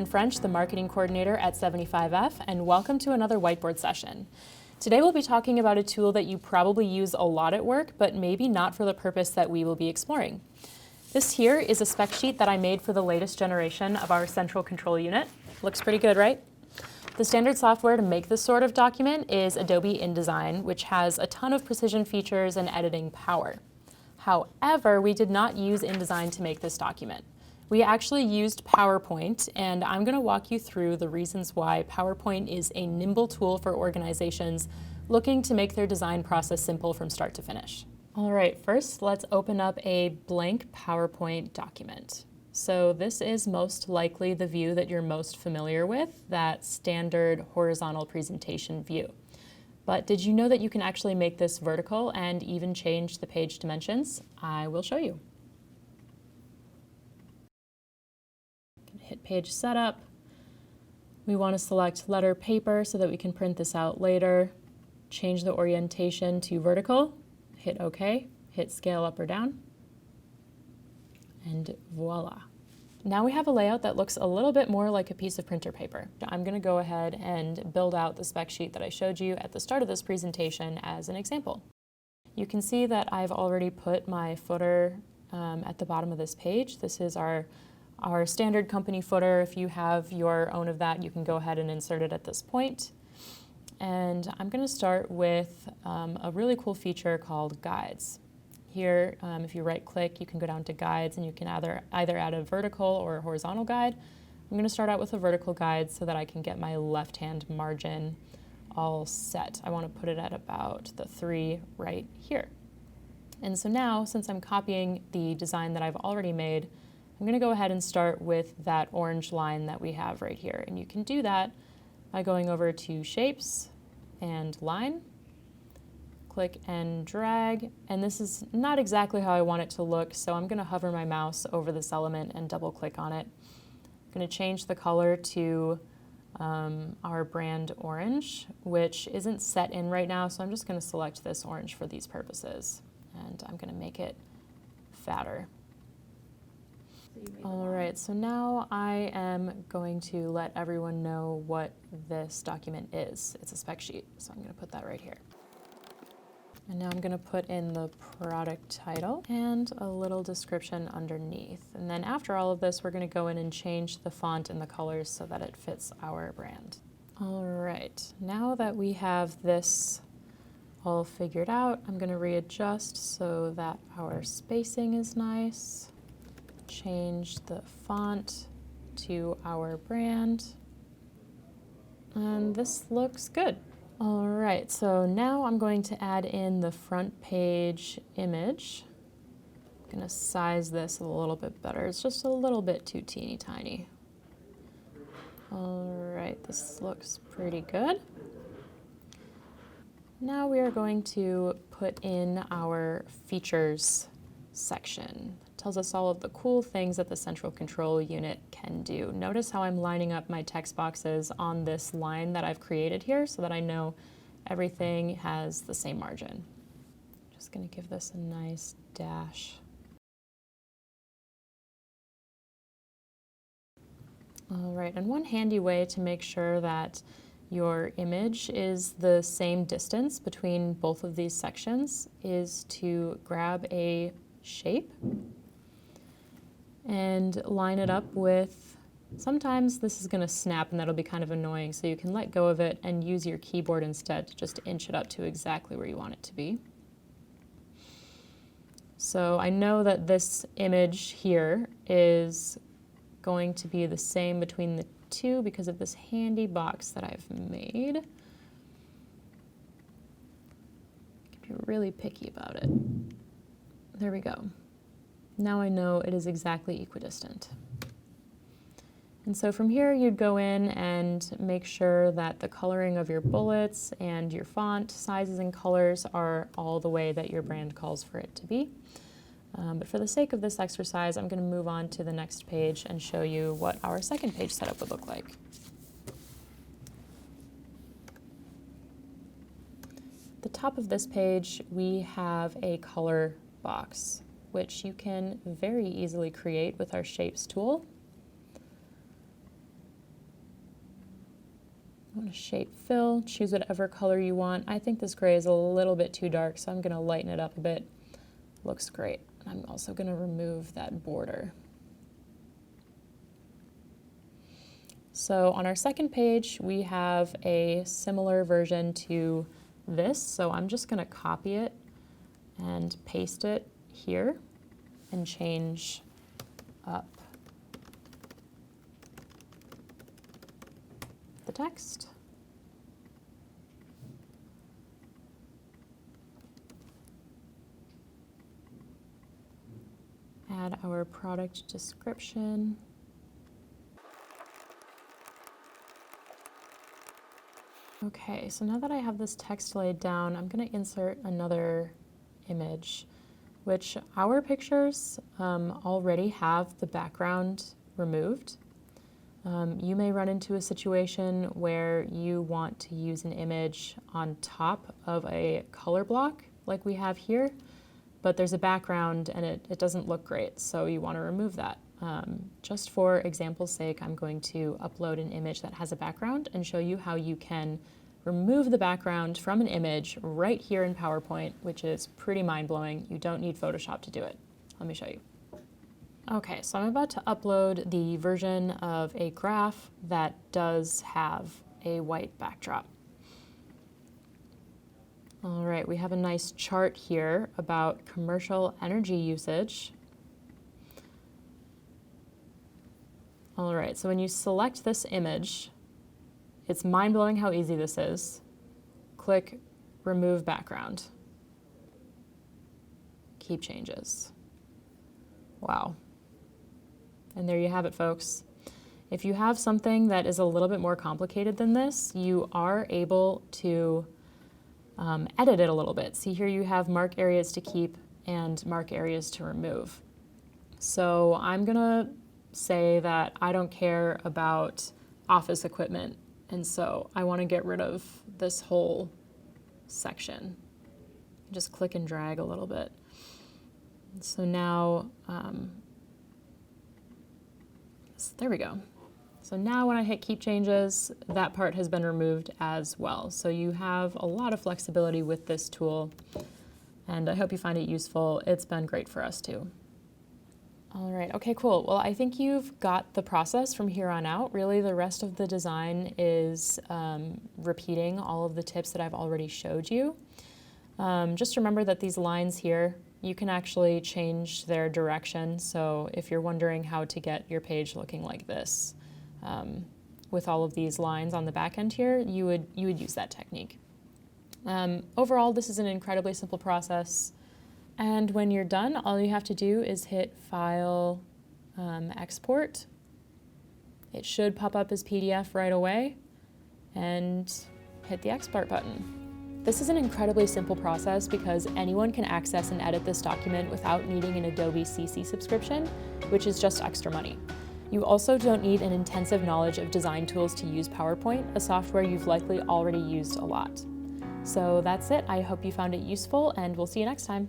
Jen French, the marketing coordinator at 75F, and welcome to another whiteboard session. Today we'll be talking about a tool that you probably use a lot at work, but maybe not for the purpose that we will be exploring. This here is a spec sheet that I made for the latest generation of our central control unit. Looks pretty good, right? The standard software to make this sort of document is Adobe InDesign, which has a ton of precision features and editing power. However, we did not use InDesign to make this document. We actually used PowerPoint, and I'm going to walk you through the reasons why PowerPoint is a nimble tool for organizations looking to make their design process simple from start to finish. All right, first let's open up a blank PowerPoint document. So this is most likely the view that you're most familiar with, that standard horizontal presentation view. But did you know that you can actually make this vertical and even change the page dimensions? I will show you. Hit page setup. We want to select letter paper so that we can print this out later. Change the orientation to vertical. Hit OK. Hit scale up or down. And voila. Now we have a layout that looks a little bit more like a piece of printer paper. I'm going to go ahead and build out the spec sheet that I showed you at the start of this presentation as an example. You can see that I've already put my footer at the bottom of this page. This is our standard company footer. If you have your own of that, you can go ahead and insert it at this point. And I'm going to start with a really cool feature called guides. Here, if you right-click, you can go down to guides, and you can either add a vertical or a horizontal guide. I'm going to start out with a vertical guide so that I can get my left-hand margin all set. I want to put it at about the 3 right here. And so now, since I'm copying the design that I've already made, I'm going to go ahead and start with that orange line that we have right here. And you can do that by going over to Shapes and Line, click and drag. And this is not exactly how I want it to look, so I'm going to hover my mouse over this element and double click on it. I'm going to change the color to our brand orange, which isn't set in right now, so I'm just going to select this orange for these purposes. And I'm going to make it fatter. All right, so now I am going to let everyone know what this document is. It's a spec sheet, so I'm going to put that right here. And now I'm going to put in the product title and a little description underneath. And then after all of this, we're going to go in and change the font and the colors so that it fits our brand. All right, now that we have this all figured out, I'm going to readjust so that our spacing is nice. Change the font to our brand, and this looks good. All right, so now I'm going to add in the front page image. I'm going to size this a little bit better. It's just a little bit too teeny tiny. All right, this looks pretty good. Now we are going to put in our features section. It tells us all of the cool things that the central control unit can do. Notice how I'm lining up my text boxes on this line that I've created here so that I know everything has the same margin. Just going to give this a nice dash. All right, and one handy way to make sure that your image is the same distance between both of these sections is to grab a shape and line it up with, sometimes this is going to snap and that'll be kind of annoying, so you can let go of it and use your keyboard instead to just inch it up to exactly where you want it to be. So I know that this image here is going to be the same between the two because of this handy box that I've made. Be really picky about it. There we go. Now I know it is exactly equidistant. And so from here you'd go in and make sure that the coloring of your bullets and your font sizes and colors are all the way that your brand calls for it to be. But for the sake of this exercise, I'm going to move on to the next page and show you what our second page setup would look like. At the top of this page, we have a color box, which you can very easily create with our Shapes tool. You want to shape fill, choose whatever color you want. I think this gray is a little bit too dark, so I'm going to lighten it up a bit. Looks great. I'm also going to remove that border. So on our second page, we have a similar version to this. So I'm just going to copy it and paste it here and change up the text. Add our product description. Okay, so now that I have this text laid down, I'm going to insert another image, which our pictures already have the background removed. You may run into a situation where you want to use an image on top of a color block like we have here, but there's a background and it doesn't look great, so you want to remove that. Just for example's sake, I'm going to upload an image that has a background and show you how you can remove the background from an image right here in PowerPoint, which is pretty mind-blowing. You don't need Photoshop to do it. Let me show you. Okay, so I'm about to upload the version of a graph that does have a white backdrop. All right, we have a nice chart here about commercial energy usage. All right, so when you select this image, it's mind-blowing how easy this is. Click Remove Background. Keep changes. Wow. And there you have it, folks. If you have something that is a little bit more complicated than this, you are able to edit it a little bit. See here you have mark areas to keep and mark areas to remove. So I'm gonna say that I don't care about office equipment, and so I want to get rid of this whole section. Just click and drag a little bit. So now, there we go. So now when I hit Keep Changes, that part has been removed as well. So you have a lot of flexibility with this tool, and I hope you find it useful. It's been great for us too. All right, okay, cool. Well, I think you've got the process from here on out. Really, the rest of the design is repeating all of the tips that I've already showed you. Just remember that these lines here, you can actually change their direction. So if you're wondering how to get your page looking like this, with all of these lines on the back end here, you would use that technique. Overall, this is an incredibly simple process. And when you're done, all you have to do is hit File, Export. It should pop up as PDF right away, and hit the Export button. This is an incredibly simple process because anyone can access and edit this document without needing an Adobe CC subscription, which is just extra money. You also don't need an intensive knowledge of design tools to use PowerPoint, a software you've likely already used a lot. So that's it. I hope you found it useful, and we'll see you next time.